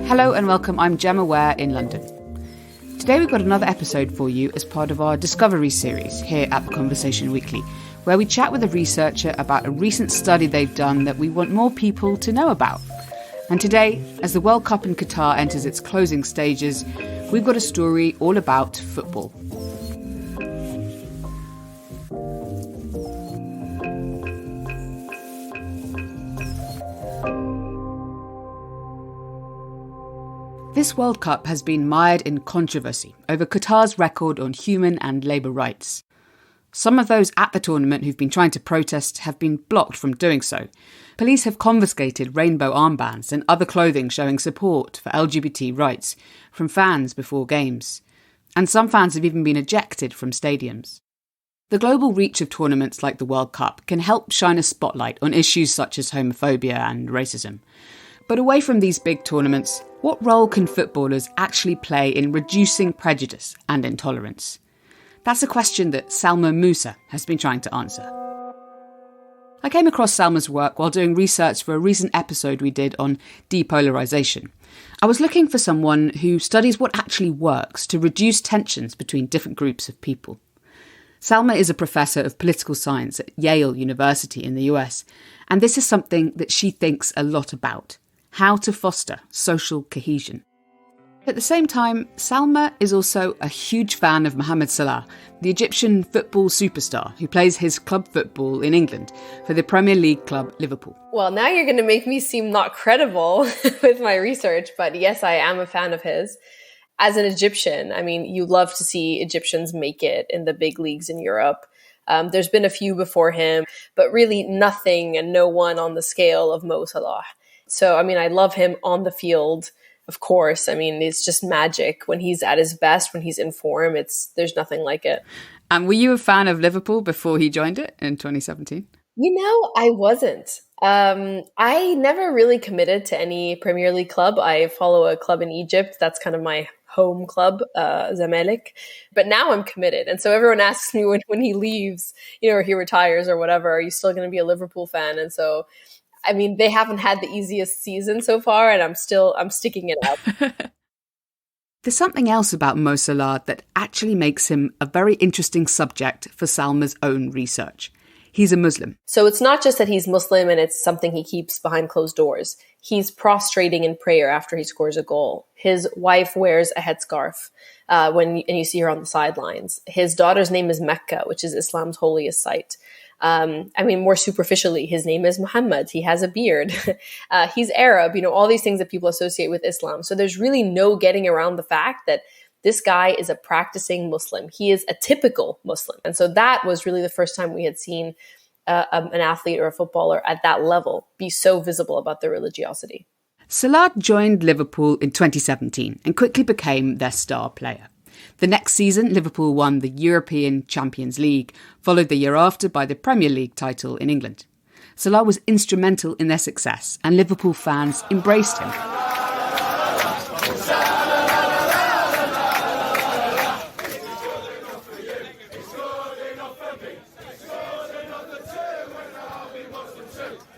Hello and welcome, I'm Gemma Ware in London. Today we've got another episode for you as part of our Discovery series here at The Conversation Weekly, where we chat with a researcher about a recent study they've done that we want more people to know about. And today, as the World Cup in Qatar enters its closing stages, we've got a story all about football. This World Cup has been mired in controversy over Qatar's record on human and labour rights. Some of those at the tournament who've been trying to protest have been blocked from doing so. Police have confiscated rainbow armbands and other clothing showing support for LGBT rights from fans before games. And some fans have even been ejected from stadiums. The global reach of tournaments like the World Cup can help shine a spotlight on issues such as homophobia and racism. But away from these big tournaments, what role can footballers actually play in reducing prejudice and intolerance? That's a question that Salma Mousa has been trying to answer. I came across Salma's work while doing research for a recent episode we did on depolarisation. I was looking for someone who studies what actually works to reduce tensions between different groups of people. Salma is a professor of political science at Yale University in the US, and this is something that she thinks a lot about: how to foster social cohesion. At the same time, Salma is also a huge fan of Mohamed Salah, the Egyptian football superstar who plays his club football in England for the Premier League club Liverpool. Well, now you're going to make me seem not credible with my research, but yes, I am a fan of his. As an Egyptian, I mean, you love to see Egyptians make it in the big leagues in Europe. There's been a few before him, but really nothing and no one on the scale of Mo Salah. So, I mean, I love him on the field, of course. I mean, it's just magic. When he's at his best, when he's in form, there's nothing like it. And were you a fan of Liverpool before he joined it in 2017? I wasn't. I never really committed to any Premier League club. I follow a club in Egypt. That's kind of my home club, Zamalek. But now I'm committed. And so everyone asks me when he leaves, or he retires or whatever, are you still going to be a Liverpool fan? And so I mean, they haven't had the easiest season so far, and I'm sticking it out. There's something else about Mo Salah that actually makes him a very interesting subject for Salma's own research. He's a Muslim. So it's not just that he's Muslim and it's something he keeps behind closed doors. He's prostrating in prayer after he scores a goal. His wife wears a headscarf and you see her on the sidelines. His daughter's name is Mecca, which is Islam's holiest site. More superficially, his name is Muhammad. He has a beard. He's Arab, all these things that people associate with Islam. So there's really no getting around the fact that this guy is a practicing Muslim. He is a typical Muslim. And so that was really the first time we had seen an athlete or a footballer at that level be so visible about their religiosity. Salah joined Liverpool in 2017 and quickly became their star player. The next season, Liverpool won the European Champions League, followed the year after by the Premier League title in England. Salah was instrumental in their success, and Liverpool fans embraced him.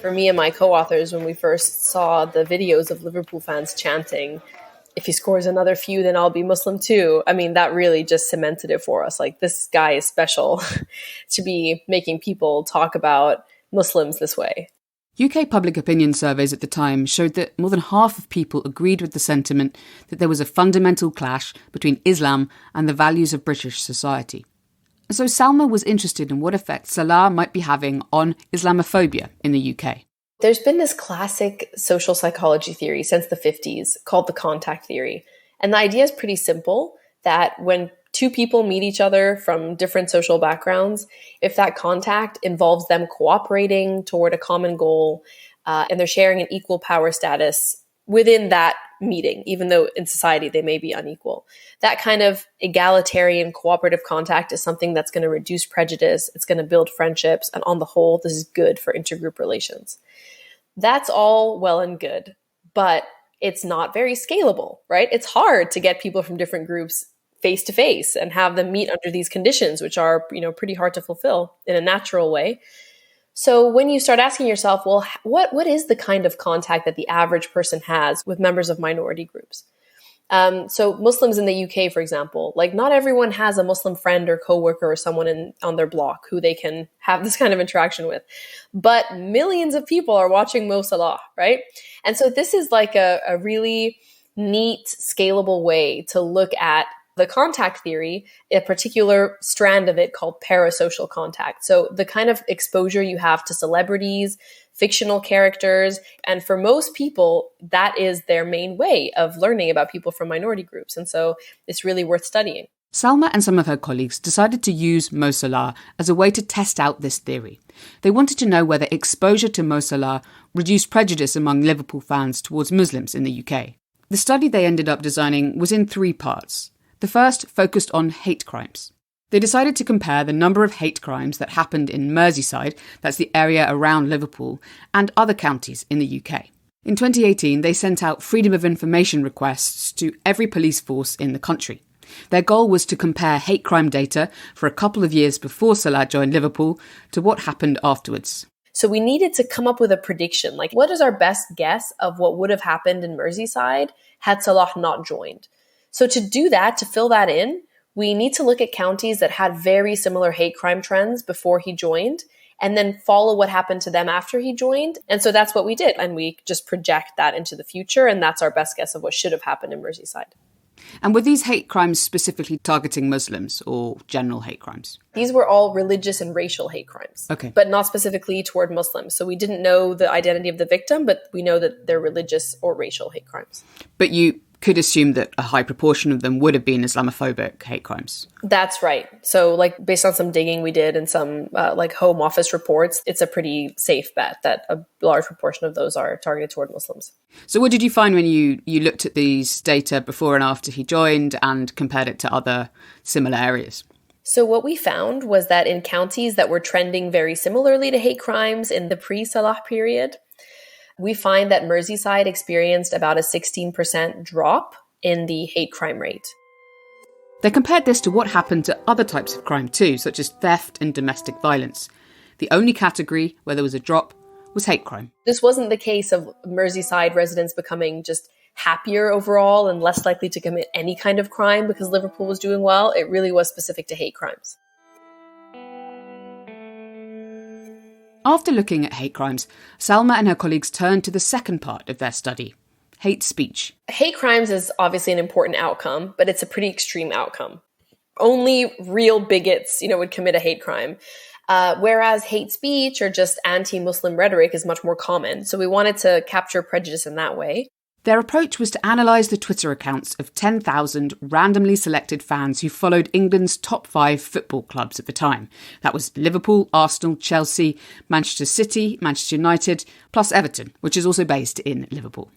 For me and my co-authors, when we first saw the videos of Liverpool fans chanting, if he scores another few, then I'll be Muslim too. I mean, that really just cemented it for us. Like, this guy is special to be making people talk about Muslims this way. UK public opinion surveys at the time showed that more than half of people agreed with the sentiment that there was a fundamental clash between Islam and the values of British society. And so Salma was interested in what effect Salah might be having on Islamophobia in the UK. There's been this classic social psychology theory since the 50s called the contact theory. And the idea is pretty simple, that when two people meet each other from different social backgrounds, if that contact involves them cooperating toward a common goal, and they're sharing an equal power status within that meeting, even though in society they may be unequal, that kind of egalitarian cooperative contact is something that's going to reduce prejudice, it's going to build friendships, and on the whole, this is good for intergroup relations. That's all well and good, but it's not very scalable, right? It's hard to get people from different groups face to face and have them meet under these conditions, which are, pretty hard to fulfill in a natural way. So when you start asking yourself, well, what is the kind of contact that the average person has with members of minority groups? So Muslims in the UK, for example, like not everyone has a Muslim friend or coworker or someone on their block who they can have this kind of interaction with. But millions of people are watching Mo Salah, right? And so this is like a really neat, scalable way to look at the contact theory, a particular strand of it called parasocial contact. So the kind of exposure you have to celebrities, fictional characters, and for most people, that is their main way of learning about people from minority groups. And so it's really worth studying. Salma and some of her colleagues decided to use Mo Salah as a way to test out this theory. They wanted to know whether exposure to Mo Salah reduced prejudice among Liverpool fans towards Muslims in the UK. The study they ended up designing was in 3 parts. The first focused on hate crimes. They decided to compare the number of hate crimes that happened in Merseyside, that's the area around Liverpool, and other counties in the UK. In 2018, they sent out Freedom of Information requests to every police force in the country. Their goal was to compare hate crime data for a couple of years before Salah joined Liverpool to what happened afterwards. So we needed to come up with a prediction, like what is our best guess of what would have happened in Merseyside had Salah not joined? So to do that, to fill that in, we need to look at counties that had very similar hate crime trends before he joined and then follow what happened to them after he joined. And so that's what we did. And we just project that into the future. And that's our best guess of what should have happened in Merseyside. And were these hate crimes specifically targeting Muslims or general hate crimes? These were all religious and racial hate crimes, but not specifically toward Muslims. So we didn't know the identity of the victim, but we know that they're religious or racial hate crimes. But you could assume that a high proportion of them would have been Islamophobic hate crimes. That's right. So like based on some digging we did and some like Home Office reports, it's a pretty safe bet that a large proportion of those are targeted toward Muslims. So what did you find when you looked at these data before and after he joined and compared it to other similar areas? So what we found was that in counties that were trending very similarly to hate crimes in the pre-Salah period, we find that Merseyside experienced about a 16% drop in the hate crime rate. They compared this to what happened to other types of crime too, such as theft and domestic violence. The only category where there was a drop was hate crime. This wasn't the case of Merseyside residents becoming just happier overall and less likely to commit any kind of crime because Liverpool was doing well. It really was specific to hate crimes. After looking at hate crimes, Salma and her colleagues turned to the second part of their study, hate speech. Hate crimes is obviously an important outcome, but it's a pretty extreme outcome. Only real bigots, would commit a hate crime. Whereas hate speech or just anti-Muslim rhetoric is much more common. So we wanted to capture prejudice in that way. Their approach was to analyse the Twitter accounts of 10,000 randomly selected fans who followed England's top 5 football clubs at the time. That was Liverpool, Arsenal, Chelsea, Manchester City, Manchester United, plus Everton, which is also based in Liverpool.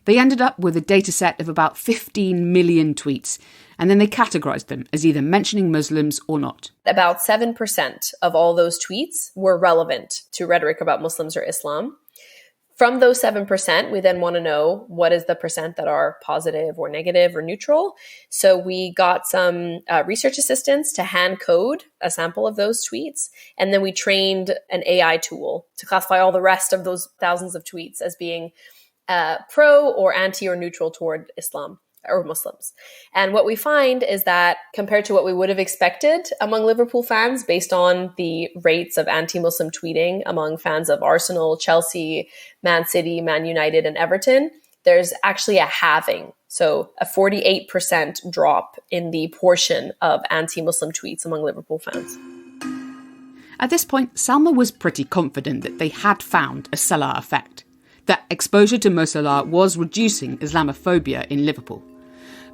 They ended up with a data set of about 15 million tweets, and then they categorised them as either mentioning Muslims or not. About 7% of all those tweets were relevant to rhetoric about Muslims or Islam. From those 7%, we then want to know what is the percent that are positive or negative or neutral. So we got some research assistants to hand code a sample of those tweets. And then we trained an AI tool to classify all the rest of those thousands of tweets as being pro or anti or neutral toward Islam or Muslims. And what we find is that compared to what we would have expected among Liverpool fans based on the rates of anti-Muslim tweeting among fans of Arsenal, Chelsea, Man City, Man United, and Everton, there's actually a halving. So a 48% drop in the portion of anti-Muslim tweets among Liverpool fans. At this point, Salma was pretty confident that they had found a Salah effect, that exposure to Mo Salah was reducing Islamophobia in Liverpool.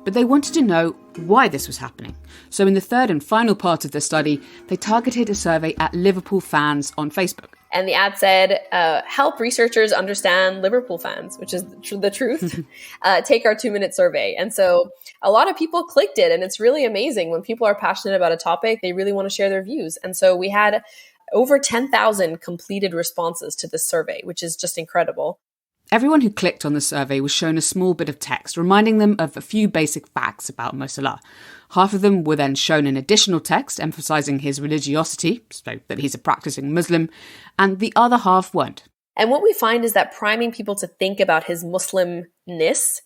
But they wanted to know why this was happening. So in the third and final part of the study, they targeted a survey at Liverpool fans on Facebook. And the ad said, help researchers understand Liverpool fans, which is the truth. Take our 2-minute survey. And so a lot of people clicked it. And it's really amazing. When people are passionate about a topic, they really want to share their views. And so we had over 10,000 completed responses to this survey, which is just incredible. Everyone who clicked on the survey was shown a small bit of text reminding them of a few basic facts about Mo Salah. Half of them were then shown an additional text emphasising his religiosity, so that he's a practising Muslim, and the other half weren't. And what we find is that priming people to think about his Muslimness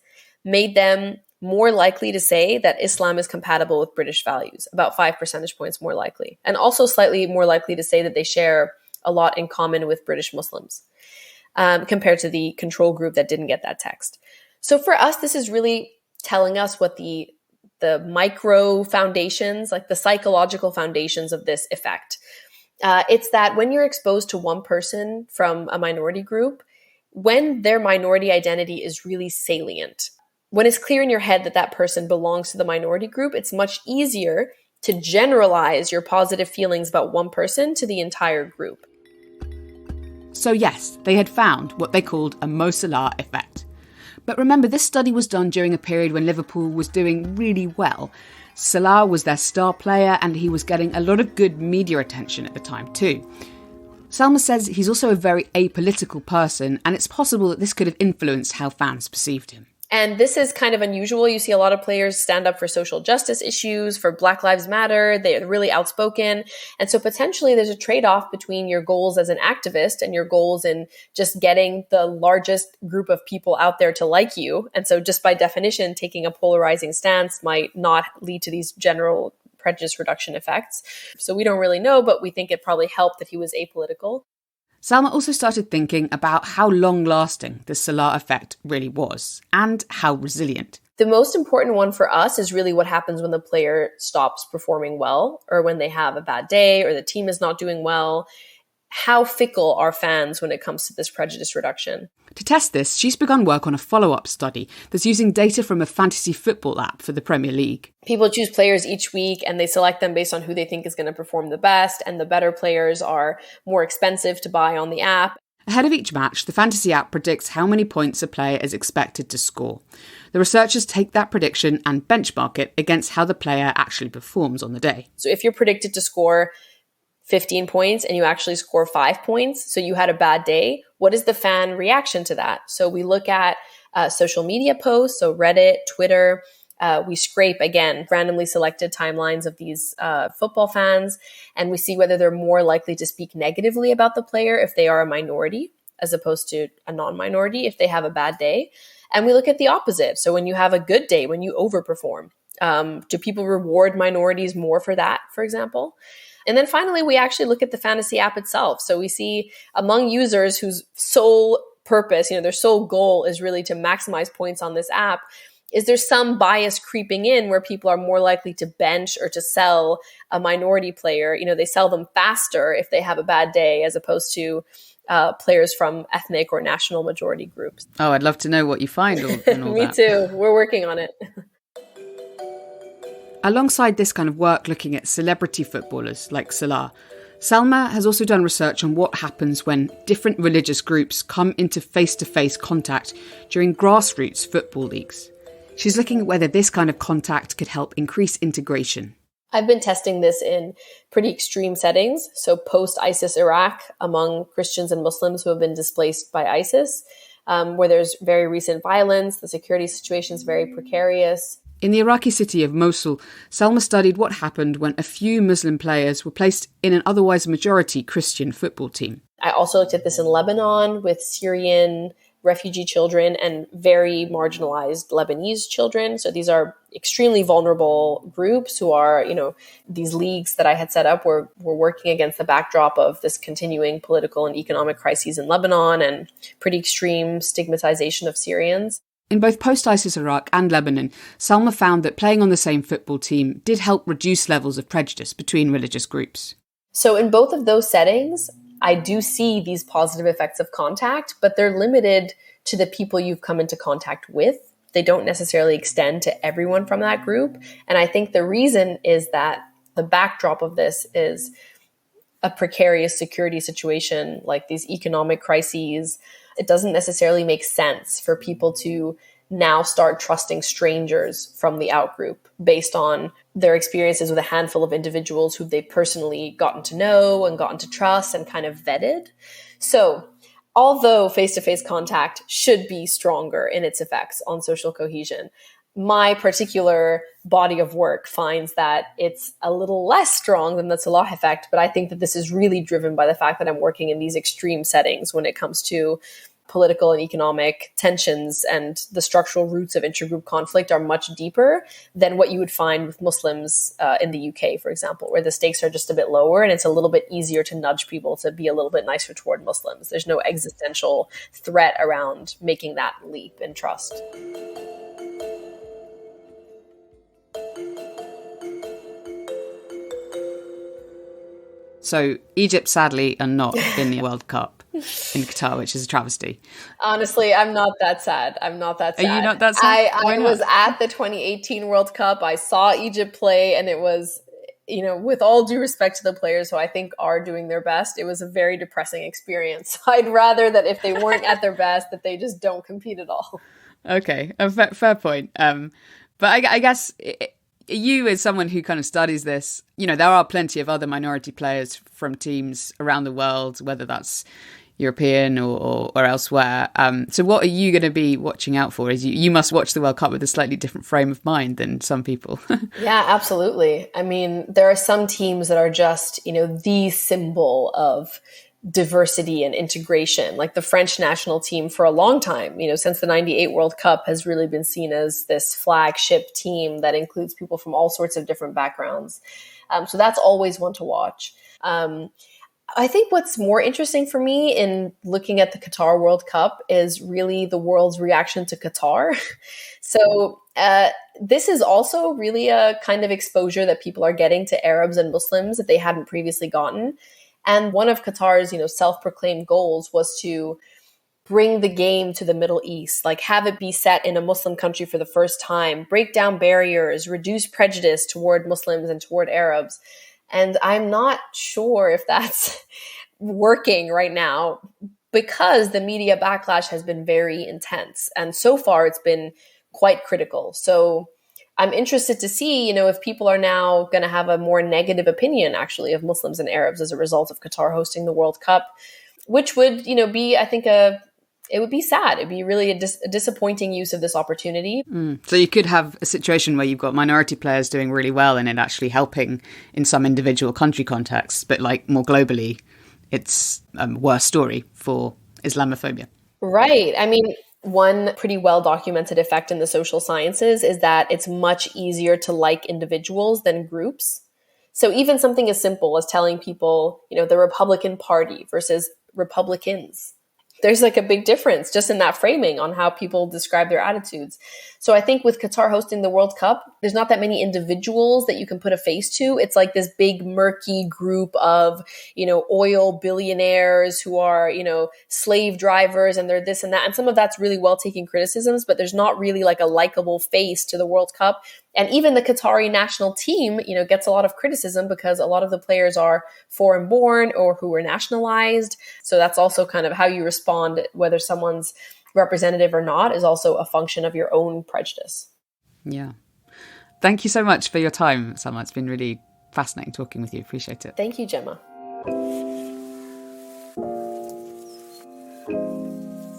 made them more likely to say that Islam is compatible with British values, about 5 percentage points more likely, and also slightly more likely to say that they share a lot in common with British Muslims, compared to the control group that didn't get that text. So for us, this is really telling us what the micro foundations, like the psychological foundations of this effect. It's that when you're exposed to one person from a minority group, when their minority identity is really salient, when it's clear in your head that that person belongs to the minority group, it's much easier to generalize your positive feelings about one person to the entire group. So yes, they had found what they called a Mo Salah effect. But remember, this study was done during a period when Liverpool was doing really well. Salah was their star player and he was getting a lot of good media attention at the time too. Salma says he's also a very apolitical person, and it's possible that this could have influenced how fans perceived him. And this is kind of unusual. You see a lot of players stand up for social justice issues, for Black Lives Matter. They're really outspoken. And so potentially there's a trade-off between your goals as an activist and your goals in just getting the largest group of people out there to like you. And so just by definition, taking a polarizing stance might not lead to these general prejudice reduction effects. So we don't really know, but we think it probably helped that he was apolitical. Salma also started thinking about how long-lasting the Salah effect really was, and how resilient. The most important one for us is really what happens when the player stops performing well, or when they have a bad day, or the team is not doing well. How fickle are fans when it comes to this prejudice reduction? To test this, she's begun work on a follow-up study that's using data from a fantasy football app for the Premier League. People choose players each week and they select them based on who they think is going to perform the best, and the better players are more expensive to buy on the app. Ahead of each match, the fantasy app predicts how many points a player is expected to score. The researchers take that prediction and benchmark it against how the player actually performs on the day. So if you're predicted to score 15 points and you actually score 5 points, so you had a bad day, what is the fan reaction to that? So we look at social media posts, so Reddit, Twitter. We scrape, again, randomly selected timelines of these football fans, and we see whether they're more likely to speak negatively about the player if they are a minority, as opposed to a non-minority if they have a bad day. And we look at the opposite. So when you have a good day, when you overperform, do people reward minorities more for that, for example? And then finally, we actually look at the fantasy app itself. So we see among users whose sole purpose, their sole goal is really to maximize points on this app, is there some bias creeping in where people are more likely to bench or to sell a minority player? They sell them faster if they have a bad day, as opposed to players from ethnic or national majority groups. Oh, I'd love to know what you find in all Me that. too. We're working on it. Alongside this kind of work looking at celebrity footballers like Salah, Salma has also done research on what happens when different religious groups come into face-to-face contact during grassroots football leagues. She's looking at whether this kind of contact could help increase integration. I've been testing this in pretty extreme settings, so post-ISIS Iraq among Christians and Muslims who have been displaced by ISIS, where there's very recent violence, the security situation is very precarious. In the Iraqi city of Mosul, Salma studied what happened when a few Muslim players were placed in an otherwise majority Christian football team. I also looked at this in Lebanon with Syrian refugee children and very marginalized Lebanese children. So these are extremely vulnerable groups who are, these leagues that I had set up were working against the backdrop of this continuing political and economic crises in Lebanon and pretty extreme stigmatization of Syrians. In both post-ISIS Iraq and Lebanon, Salma found that playing on the same football team did help reduce levels of prejudice between religious groups. So in both of those settings, I do see these positive effects of contact, but they're limited to the people you've come into contact with. They don't necessarily extend to everyone from that group. And I think the reason is that the backdrop of this is a precarious security situation, like these economic crises. It doesn't necessarily make sense for people to now start trusting strangers from the outgroup based on their experiences with a handful of individuals who they've personally gotten to know and gotten to trust and kind of vetted. So although face-to-face contact should be stronger in its effects on social cohesion, my particular body of work finds that it's a little less strong than the Salah effect, but I think that this is really driven by the fact that I'm working in these extreme settings when it comes to political and economic tensions, and the structural roots of intergroup conflict are much deeper than what you would find with Muslims in the UK, for example, where the stakes are just a bit lower and it's a little bit easier to nudge people to be a little bit nicer toward Muslims. There's no existential threat around making that leap in trust. So Egypt, sadly, are not in the World Cup in Qatar, which is a travesty. Honestly, I'm not that sad. I'm not that sad. Are you not that sad? I was at the 2018 World Cup. I saw Egypt play, and it was, with all due respect to the players who I think are doing their best, it was a very depressing experience. I'd rather that if they weren't at their best, that they just don't compete at all. Okay, a fair point. But I guess... you, as someone who kind of studies this, there are plenty of other minority players from teams around the world, whether that's European or elsewhere. So what are you going to be watching out for? Is you must watch the World Cup with a slightly different frame of mind than some people. Yeah, absolutely. I mean, there are some teams that are just, the symbol of diversity and integration. Like the French national team for a long time, since the 98 World Cup, has really been seen as this flagship team that includes people from all sorts of different backgrounds. So that's always one to watch. I think what's more interesting for me in looking at the Qatar World Cup is really the world's reaction to Qatar. So this is also really a kind of exposure that people are getting to Arabs and Muslims that they hadn't previously gotten. And one of Qatar's, self-proclaimed goals was to bring the game to the Middle East, like have it be set in a Muslim country for the first time, break down barriers, reduce prejudice toward Muslims and toward Arabs. And I'm not sure if that's working right now because the media backlash has been very intense. And so far it's been quite critical. So I'm interested to see, if people are now going to have a more negative opinion, actually, of Muslims and Arabs as a result of Qatar hosting the World Cup, which would, be, I think, it would be sad. It'd be really a disappointing use of this opportunity. So you could have a situation where you've got minority players doing really well and it actually helping in some individual country contexts, but like more globally, it's a worse story for Islamophobia. Right. I mean, one pretty well-documented effect in the social sciences is that it's much easier to like individuals than groups. So even something as simple as telling people, the Republican Party versus Republicans, there's like a big difference just in that framing on how people describe their attitudes. So I think with Qatar hosting the World Cup, there's not that many individuals that you can put a face to. It's like this big murky group of, oil billionaires who are, slave drivers, and they're this and that. And some of that's really well-taken criticisms, but there's not really like a likable face to the World Cup. And even the Qatari national team, gets a lot of criticism because a lot of the players are foreign born or who were nationalized. So that's also kind of how you respond, whether someone's representative or not, is also a function of your own prejudice. Yeah. Thank you so much for your time, Salma. It's been really fascinating talking with you. Appreciate it. Thank you, Gemma.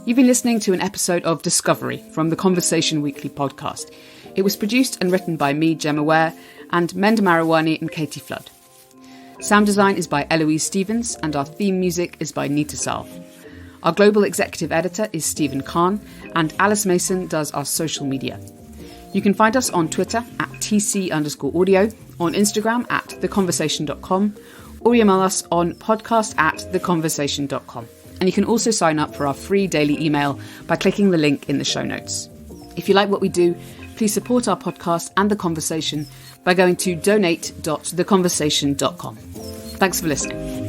You've been listening to an episode of Discovery from the Conversation Weekly podcast. It was produced and written by me, Gemma Ware, and Menda Mariwany and Katie Flood. Sound design is by Eloise Stevens, and our theme music is by Neeta Sarl. Our global executive editor is Stephen Kahn, and Alice does our social media. You can find us on Twitter at @TC_audio, on Instagram at theconversation.com, or email us on podcast@theconversation.com. And you can also sign up for our free daily email by clicking the link in the show notes. If you like what we do, please support our podcast and The Conversation by going to donate.theconversation.com. Thanks for listening.